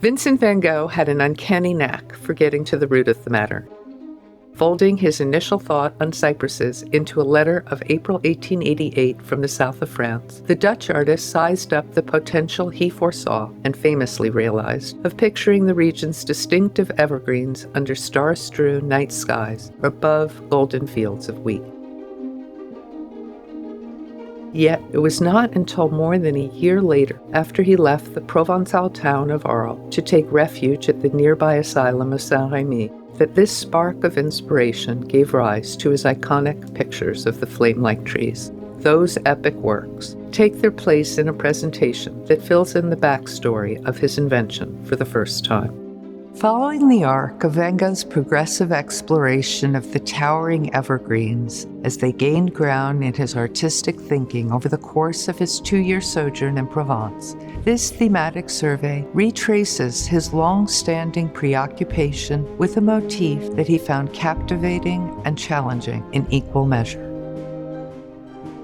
Vincent van Gogh had an uncanny knack for getting to the root of the matter. Folding his initial thought on cypresses into a letter of April 1888 from the south of France, the Dutch artist sized up the potential he foresaw, and famously realized, of picturing the region's distinctive evergreens under star-strewn night skies or above golden fields of wheat. Yet it was not until more than a year later, after he left the Provençal town of Arles to take refuge at the nearby asylum of Saint-Rémy, that this spark of inspiration gave rise to his iconic pictures of the flamelike trees. Those epic works take their place in a presentation that fills in the backstory of his invention for the first time. Following the arc of Van Gogh's progressive exploration of the towering evergreens as they gained ground in his artistic thinking over the course of his 2-year sojourn in Provence, this thematic survey retraces his long-standing preoccupation with a motif that he found captivating and challenging in equal measure.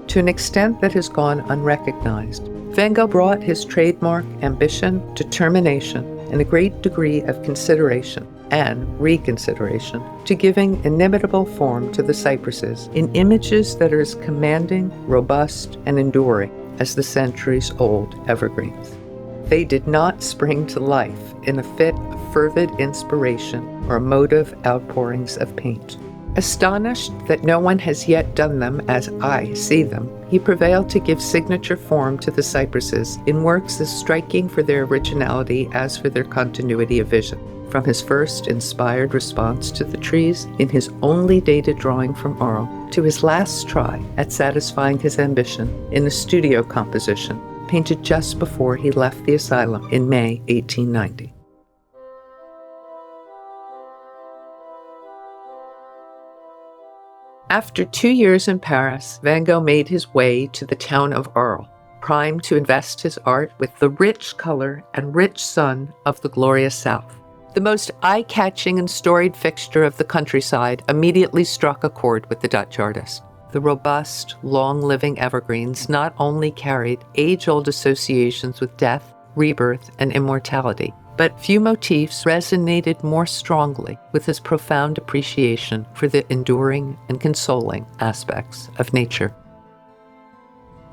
To an extent that has gone unrecognized, Van Gogh brought his trademark ambition, determination, and a great degree of consideration and reconsideration to giving inimitable form to the cypresses in images that are as commanding, robust, and enduring as the centuries-old evergreens. They did not spring to life in a fit of fervid inspiration or emotive outpourings of paint. Astonished that no one has yet done them as I see them, he prevailed to give signature form to the cypresses in works as striking for their originality as for their continuity of vision. From his first inspired response to the trees in his only dated drawing from Arles, to his last try at satisfying his ambition in a studio composition painted just before he left the asylum in May 1890. After 2 years in Paris, Van Gogh made his way to the town of Arles, primed to invest his art with the rich color and rich sun of the glorious South. The most eye-catching and storied fixture of the countryside immediately struck a chord with the Dutch artist. The robust, long-living evergreens not only carried age-old associations with death, rebirth, and immortality, but few motifs resonated more strongly with his profound appreciation for the enduring and consoling aspects of nature.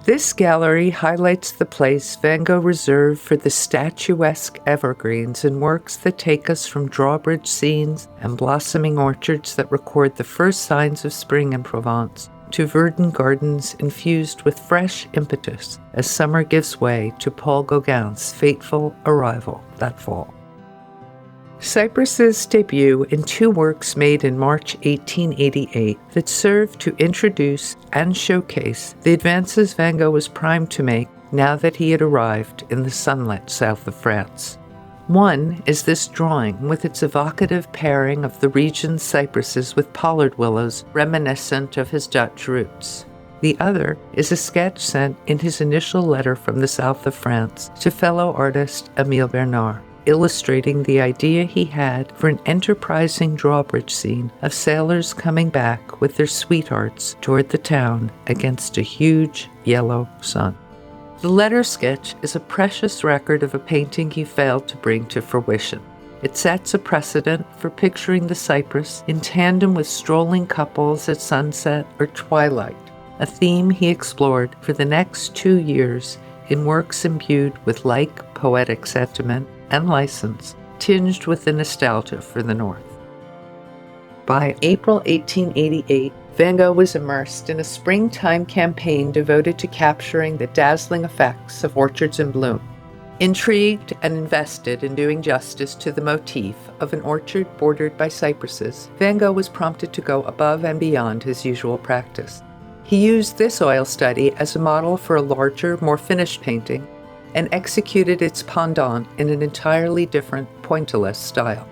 This gallery highlights the place Van Gogh reserved for the statuesque evergreens in works that take us from drawbridge scenes and blossoming orchards that record the first signs of spring in Provence, to verdant gardens infused with fresh impetus as summer gives way to Paul Gauguin's fateful arrival that fall. Cypresses debut in 2 works made in March 1888 that served to introduce and showcase the advances Van Gogh was primed to make now that he had arrived in the sunlit south of France. One is this drawing with its evocative pairing of the region's cypresses with pollard willows reminiscent of his Dutch roots. The other is a sketch sent in his initial letter from the south of France to fellow artist Émile Bernard, illustrating the idea he had for an enterprising drawbridge scene of sailors coming back with their sweethearts toward the town against a huge yellow sun. The letter sketch is a precious record of a painting he failed to bring to fruition. It sets a precedent for picturing the cypress in tandem with strolling couples at sunset or twilight, a theme he explored for the next 2 years in works imbued with like poetic sentiment and license, tinged with the nostalgia for the North. By April 1888, Van Gogh was immersed in a springtime campaign devoted to capturing the dazzling effects of orchards in bloom. Intrigued and invested in doing justice to the motif of an orchard bordered by cypresses, Van Gogh was prompted to go above and beyond his usual practice. He used this oil study as a model for a larger, more finished painting, and executed its pendant in an entirely different, pointillist style.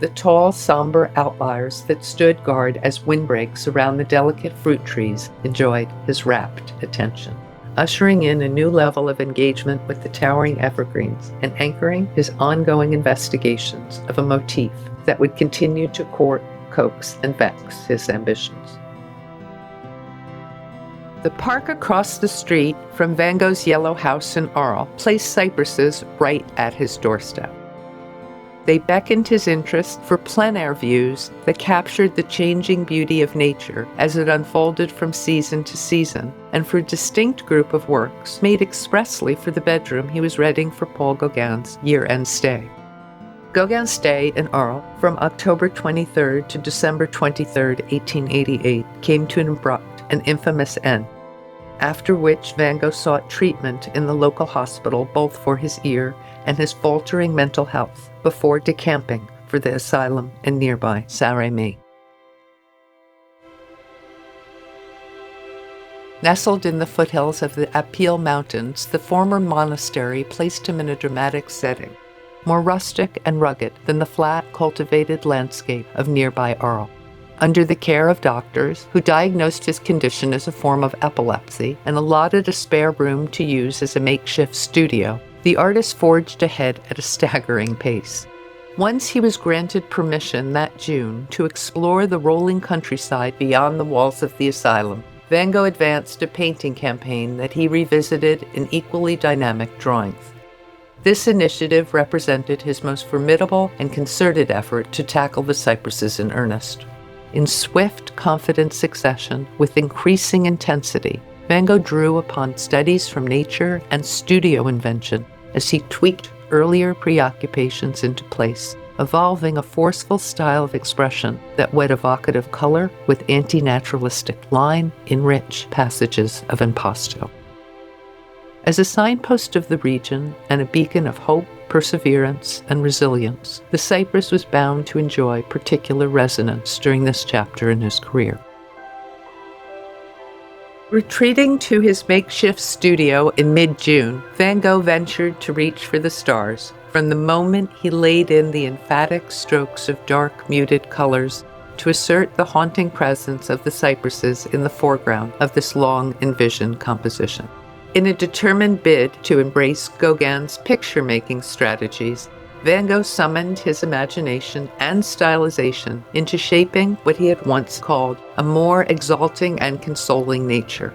The tall, somber outliers that stood guard as windbreaks around the delicate fruit trees enjoyed his rapt attention, ushering in a new level of engagement with the towering evergreens and anchoring his ongoing investigations of a motif that would continue to court, coax, and vex his ambitions. The park across the street from Van Gogh's yellow house in Arles placed cypresses right at his doorstep. They beckoned his interest for plein-air views that captured the changing beauty of nature as it unfolded from season to season, and for a distinct group of works made expressly for the bedroom he was renting for Paul Gauguin's year-end stay. Gauguin's stay in Arles from October 23 to December 23, 1888, came to an abrupt and infamous end, after which Van Gogh sought treatment in the local hospital both for his ear and his faltering mental health before decamping for the asylum in nearby Saint-Rémy. Nestled in the foothills of the Apil Mountains, the former monastery placed him in a dramatic setting, more rustic and rugged than the flat, cultivated landscape of nearby Arles. Under the care of doctors who diagnosed his condition as a form of epilepsy and allotted a spare room to use as a makeshift studio, the artist forged ahead at a staggering pace. Once he was granted permission that June to explore the rolling countryside beyond the walls of the asylum, Van Gogh advanced a painting campaign that he revisited in equally dynamic drawings. This initiative represented his most formidable and concerted effort to tackle the Cypresses in earnest. In swift, confident succession, with increasing intensity, Van Gogh drew upon studies from nature and studio invention as he tweaked earlier preoccupations into place, evolving a forceful style of expression that wed evocative color with anti-naturalistic line in rich passages of impasto. As a signpost of the region and a beacon of hope, perseverance, and resilience, the cypress was bound to enjoy particular resonance during this chapter in his career. Retreating to his makeshift studio in mid-June, Van Gogh ventured to reach for the stars from the moment he laid in the emphatic strokes of dark, muted colors to assert the haunting presence of the cypresses in the foreground of this long-envisioned composition. In a determined bid to embrace Gauguin's picture-making strategies, Van Gogh summoned his imagination and stylization into shaping what he had once called a more exalting and consoling nature.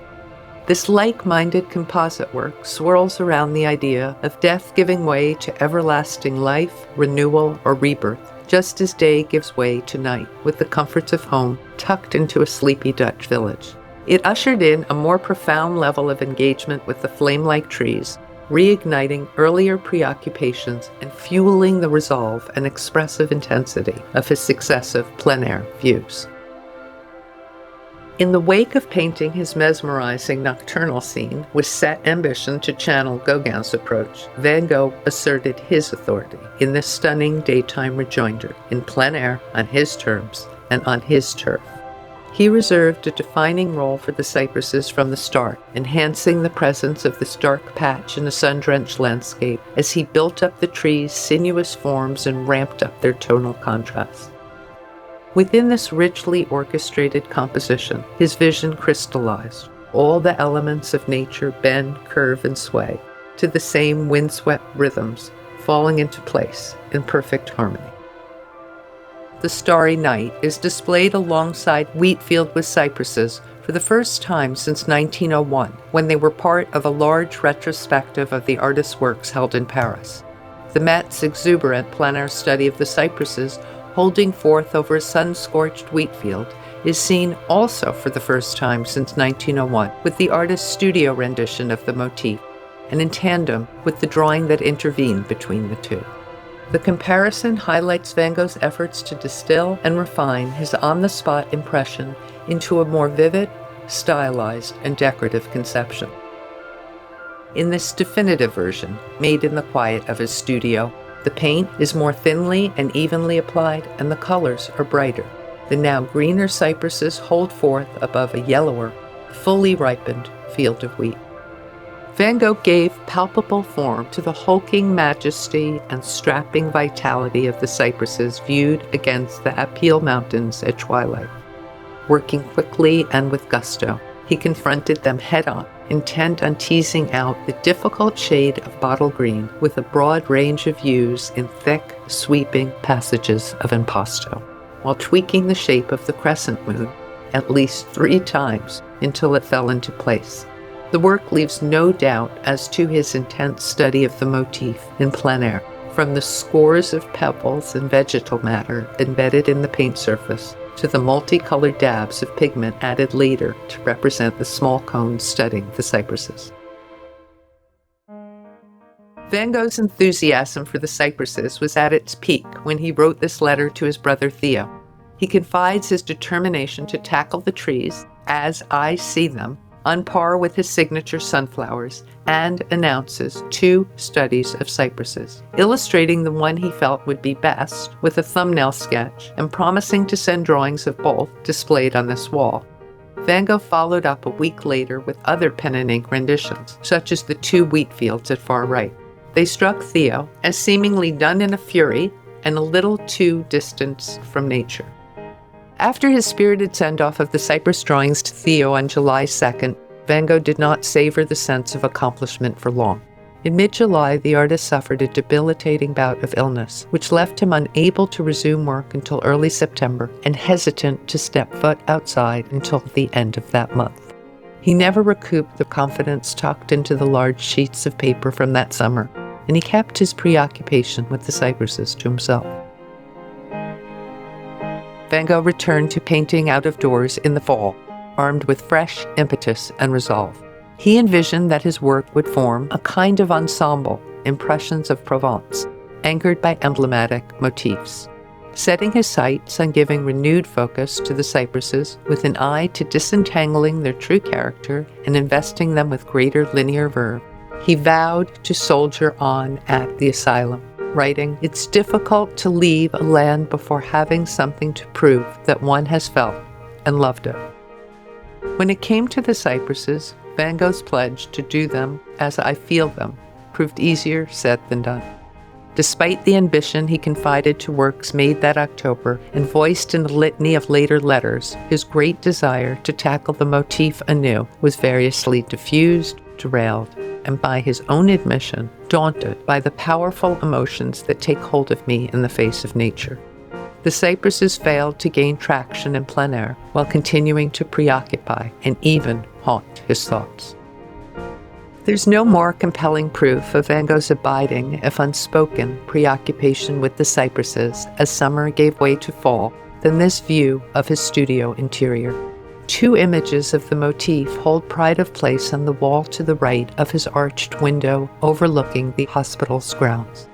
This like-minded composite work swirls around the idea of death giving way to everlasting life, renewal, or rebirth, just as day gives way to night, with the comforts of home tucked into a sleepy Dutch village. It ushered in a more profound level of engagement with the flamelike trees, reigniting earlier preoccupations and fueling the resolve and expressive intensity of his successive plein-air views. In the wake of painting his mesmerizing nocturnal scene with set ambition to channel Gauguin's approach, Van Gogh asserted his authority in this stunning daytime rejoinder in plein air, on his terms, and on his turf. He reserved a defining role for the cypresses from the start, enhancing the presence of this dark patch in a sun-drenched landscape as he built up the trees' sinuous forms and ramped up their tonal contrast. Within this richly orchestrated composition, his vision crystallized. All the elements of nature bend, curve, and sway to the same windswept rhythms, falling into place in perfect harmony. The Starry Night is displayed alongside Wheatfield with Cypresses for the first time since 1901, when they were part of a large retrospective of the artist's works held in Paris. The Met's exuberant plein-air study of the cypresses holding forth over a sun-scorched wheatfield is seen also for the first time since 1901 with the artist's studio rendition of the motif, and in tandem with the drawing that intervened between the two. The comparison highlights Van Gogh's efforts to distill and refine his on-the-spot impression into a more vivid, stylized, and decorative conception. In this definitive version, made in the quiet of his studio, the paint is more thinly and evenly applied, and the colors are brighter. The now greener cypresses hold forth above a yellower, fully ripened field of wheat. Van Gogh gave palpable form to the hulking majesty and strapping vitality of the cypresses viewed against the Apil Mountains at twilight. Working quickly and with gusto, he confronted them head-on, intent on teasing out the difficult shade of bottle green with a broad range of hues in thick, sweeping passages of impasto, while tweaking the shape of the crescent moon at least 3 times until it fell into place. The work leaves no doubt as to his intense study of the motif in plein air, from the scores of pebbles and vegetal matter embedded in the paint surface to the multicolored dabs of pigment added later to represent the small cones studding the cypresses. Van Gogh's enthusiasm for the cypresses was at its peak when he wrote this letter to his brother Theo. He confides his determination to tackle the trees, as I see them, on par with his signature sunflowers, and announces 2 studies of cypresses, illustrating the one he felt would be best with a thumbnail sketch and promising to send drawings of both displayed on this wall. Van Gogh followed up a week later with other pen and ink renditions, such as the 2 wheat fields at far right. They struck Theo as seemingly done in a fury and a little too distant from nature. After his spirited send-off of the cypress drawings to Theo on July 2nd, Van Gogh did not savor the sense of accomplishment for long. In mid-July, the artist suffered a debilitating bout of illness, which left him unable to resume work until early September and hesitant to step foot outside until the end of that month. He never recouped the confidence tucked into the large sheets of paper from that summer, and he kept his preoccupation with the cypresses to himself. Van Gogh returned to painting out of doors in the fall, armed with fresh impetus and resolve. He envisioned that his work would form a kind of ensemble, impressions of Provence, anchored by emblematic motifs. Setting his sights on giving renewed focus to the cypresses with an eye to disentangling their true character and investing them with greater linear verve, he vowed to soldier on at the asylum, writing, "It's difficult to leave a land before having something to prove that one has felt and loved it." When it came to the cypresses, Van Gogh's pledge to do them as I feel them proved easier said than done. Despite the ambition he confided to works made that October and voiced in a litany of later letters, his great desire to tackle the motif anew was variously diffused, derailed, and by his own admission, daunted by the powerful emotions that take hold of me in the face of nature. The cypresses failed to gain traction in plein air while continuing to preoccupy and even haunt his thoughts. There's no more compelling proof of Van Gogh's abiding, if unspoken, preoccupation with the cypresses as summer gave way to fall than this view of his studio interior. 2 images of the motif hold pride of place on the wall to the right of his arched window overlooking the hospital's grounds.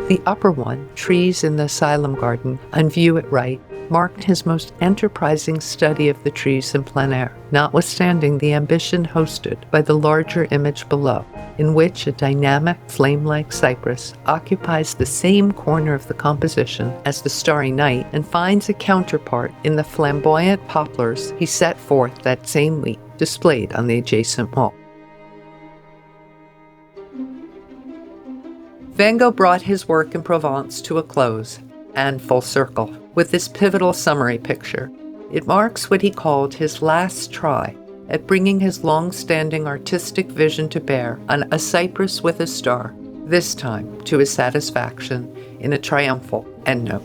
The upper one, trees in the asylum garden, on view at right, marked his most enterprising study of the trees in plein air, notwithstanding the ambition hosted by the larger image below, in which a dynamic, flame-like cypress occupies the same corner of the composition as the starry night and finds a counterpart in the flamboyant poplars he set forth that same week, displayed on the adjacent wall. Van Gogh brought his work in Provence to a close, and full circle, with this pivotal summary picture. It marks what he called his last try at bringing his long-standing artistic vision to bear on a cypress with a star, this time to his satisfaction in a triumphal endnote.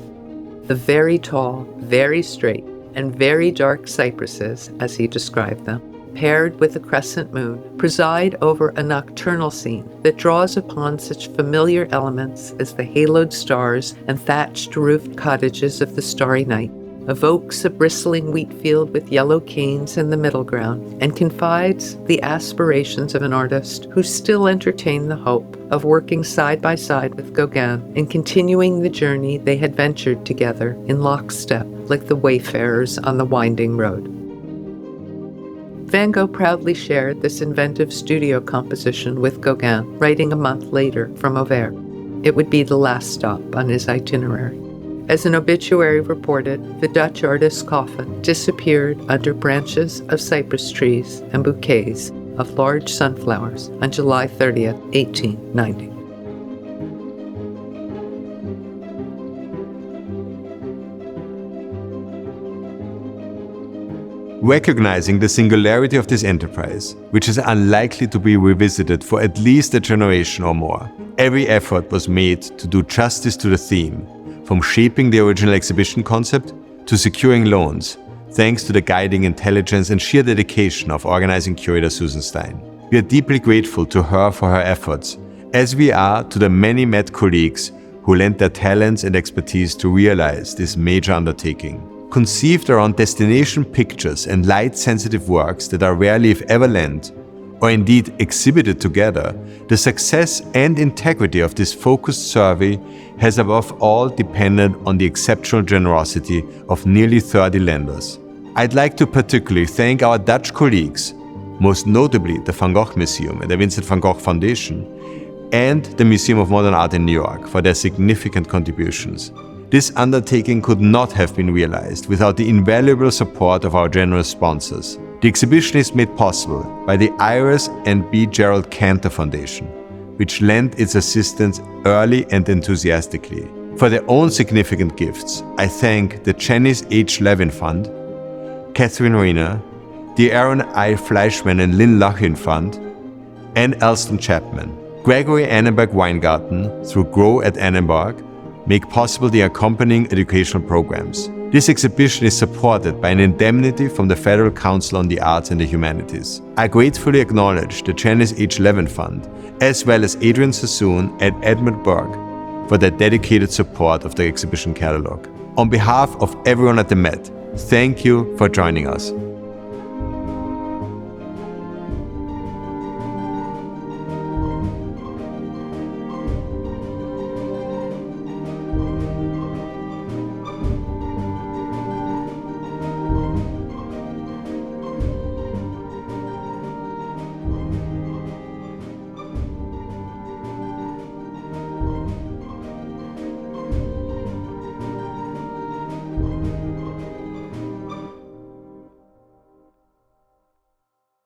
The very tall, very straight, and very dark cypresses, as he described them, paired with a crescent moon, preside over a nocturnal scene that draws upon such familiar elements as the haloed stars and thatched-roofed cottages of the starry night, evokes a bristling wheat field with yellow canes in the middle ground, and confides the aspirations of an artist who still entertained the hope of working side by side with Gauguin and continuing the journey they had ventured together in lockstep like the wayfarers on the winding road. Van Gogh proudly shared this inventive studio composition with Gauguin, writing a month later from Auvers. It would be the last stop on his itinerary. As an obituary reported, the Dutch artist's coffin disappeared under branches of cypress trees and bouquets of large sunflowers on July 30th, 1890. Recognizing the singularity of this enterprise, which is unlikely to be revisited for at least a generation or more, every effort was made to do justice to the theme, from shaping the original exhibition concept to securing loans, thanks to the guiding intelligence and sheer dedication of organizing curator Susan Stein. We are deeply grateful to her for her efforts, as we are to the many Met colleagues who lent their talents and expertise to realize this major undertaking. Conceived around destination pictures and light-sensitive works that are rarely if ever lent, or indeed exhibited together, the success and integrity of this focused survey has above all depended on the exceptional generosity of nearly 30 lenders. I'd like to particularly thank our Dutch colleagues, most notably the Van Gogh Museum and the Vincent van Gogh Foundation, and the Museum of Modern Art in New York for their significant contributions. This undertaking could not have been realized without the invaluable support of our generous sponsors. The exhibition is made possible by the Iris and B. Gerald Cantor Foundation, which lent its assistance early and enthusiastically. For their own significant gifts, I thank the Janice H. Levin Fund, Catherine Rayner, the Aaron I. Fleischman and Lynn Lachin Fund, and Elston Chapman. Gregory Annenberg Weingarten, through Grow at Annenberg, make possible the accompanying educational programs. This exhibition is supported by an indemnity from the Federal Council on the Arts and the Humanities. I gratefully acknowledge the Janice H. Levin Fund, as well as Adrian Sassoon and Edmund Berg, for their dedicated support of the exhibition catalog. On behalf of everyone at the Met, thank you for joining us.